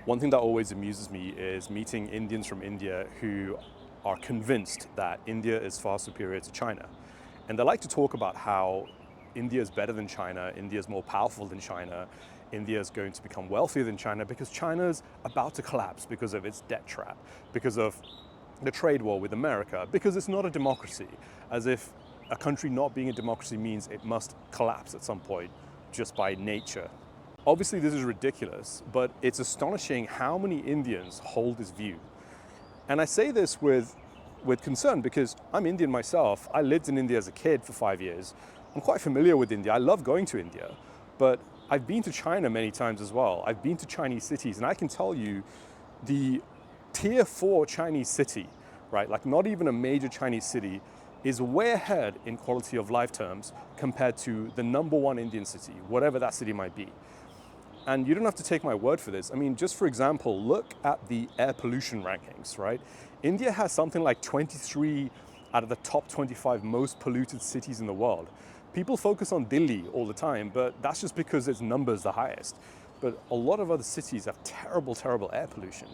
One thing that always amuses me is meeting Indians from India who are convinced that India is far superior to China. And they like to talk about how India is better than China, India is more powerful than China, India is going to become wealthier than China because China is about to collapse because of its debt trap, because of the trade war with America, because it's not a democracy, as if a country not being a democracy means it must collapse at some point just by nature. Obviously, this is ridiculous, but it's astonishing how many Indians hold this view. And I say this with concern because I'm Indian myself. I lived in India as a kid for 5 years. I'm quite familiar with India. I love going to India, but I've been to China many times as well. I've been to Chinese cities, and I can tell you the tier 4 Chinese city, right? Like not even a major Chinese city, is way ahead in quality of life terms compared to the number 1 Indian city, whatever that city might be. And you don't have to take my word for this. I mean, just for example, look at the air pollution rankings, right? India has something like 23 out of the top 25 most polluted cities in the world. People focus on Delhi all the time, but that's just because its numbers the highest. But a lot of other cities have terrible, terrible air pollution.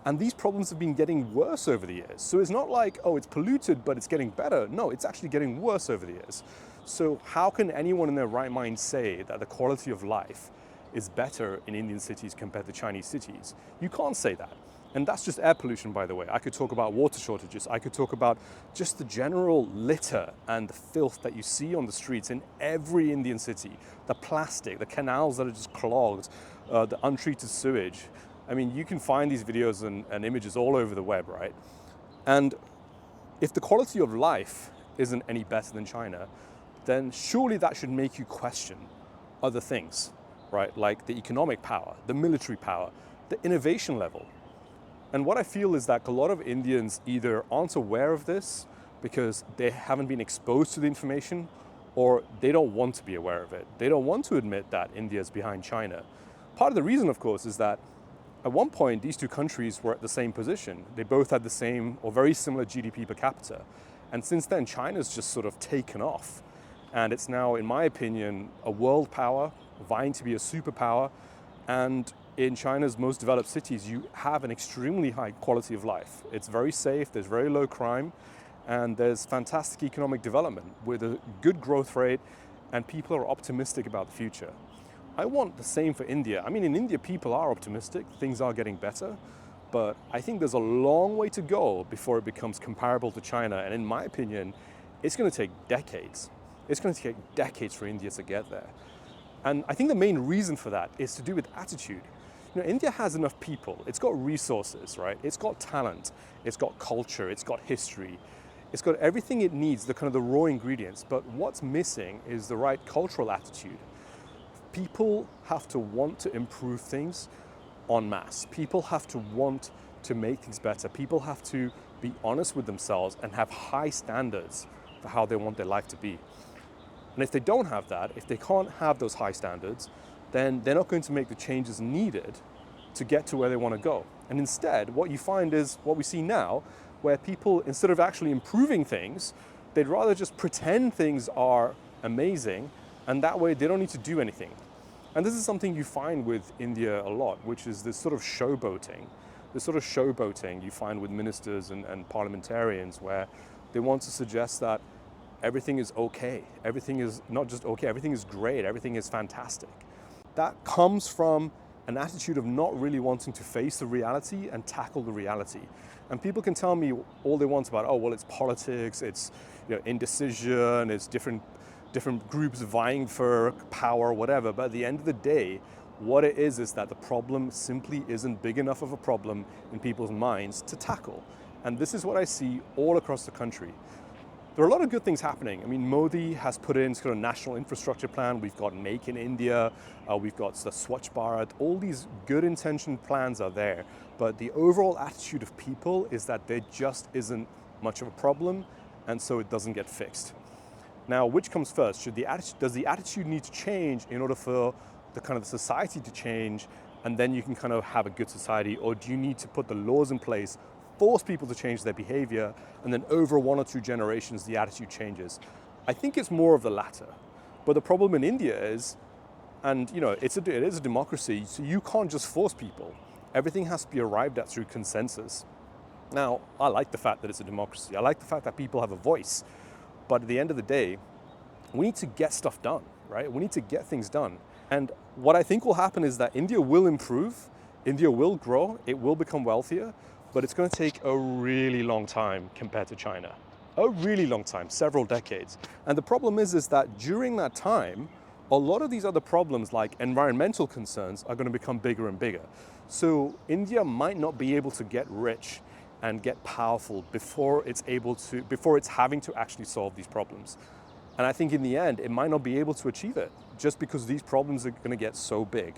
And these problems have been getting worse over the years. So it's not like, oh, it's polluted, but it's getting better. No, it's actually getting worse over the years. So how can anyone in their right mind say that the quality of life is better in Indian cities compared to Chinese cities? You can't say that. And that's just air pollution, by the way. I could talk about water shortages. I could talk about just the general litter and the filth that you see on the streets in every Indian city. The plastic, the canals that are just clogged, the untreated sewage. I mean, you can find these videos and images all over the web, right? And if the quality of life isn't any better than China, then surely that should make you question other things, right? Like the economic power, the military power, the innovation level. And what I feel is that a lot of Indians either aren't aware of this because they haven't been exposed to the information, or they don't want to be aware of it. They don't want to admit that India is behind China. Part of the reason, of course, is that at one point, these two countries were at the same position. They both had the same or very similar GDP per capita. And since then, China's just sort of taken off. And it's now, in my opinion, a world power, vying to be a superpower. And in China's most developed cities, you have an extremely high quality of life. It's very safe, there's very low crime, and there's fantastic economic development with a good growth rate, and people are optimistic about the future. I want the same for India. I mean, in India, people are optimistic, things are getting better, but I think there's a long way to go before it becomes comparable to China. And in my opinion, it's going to take decades. It's going to take decades for India to get there. And I think the main reason for that is to do with attitude. You know, India has enough people. It's got resources, right? It's got talent. It's got culture. It's got history. It's got everything it needs, the kind of the raw ingredients. But what's missing is the right cultural attitude. People have to want to improve things en masse. People have to want to make things better. People have to be honest with themselves and have high standards for how they want their life to be. And if they don't have that, if they can't have those high standards, then they're not going to make the changes needed to get to where they want to go. And instead, what you find is what we see now, where people, instead of actually improving things, they'd rather just pretend things are amazing, and that way they don't need to do anything. And this is something you find with India a lot, which is this sort of showboating. This sort of showboating you find with ministers and parliamentarians, where they want to suggest that everything is okay. Everything is not just okay, everything is great, everything is fantastic. That comes from an attitude of not really wanting to face the reality and tackle the reality. And people can tell me all they want about, oh, well, it's politics, it's indecision, it's different groups vying for power, whatever. But at the end of the day, what it is that the problem simply isn't big enough of a problem in people's minds to tackle. And this is what I see all across the country. There are a lot of good things happening. I mean, Modi has put in sort of national infrastructure plan. We've got Make in India. We've got the Swachh Bharat. All these good intentioned plans are there. But the overall attitude of people is that there just isn't much of a problem, and so it doesn't get fixed. Now, which comes first? Does the attitude need to change in order for the kind of society to change, and then you can kind of have a good society? Or do you need to put the laws in place, force people to change their behavior, and then over 1 or 2 generations, the attitude changes? I think it's more of the latter. But the problem in India is, and it is a democracy, so you can't just force people. Everything has to be arrived at through consensus. Now, I like the fact that it's a democracy. I like the fact that people have a voice. But at the end of the day, we need to get stuff done, right? We need to get things done. And what I think will happen is that India will improve, India will grow, it will become wealthier, but it's going to take a really long time compared to China. A really long time, several decades. And the problem is that during that time, a lot of these other problems like environmental concerns are going to become bigger and bigger. So India might not be able to get rich and get powerful before it's having to actually solve these problems. And I think in the end, it might not be able to achieve it just because these problems are going to get so big.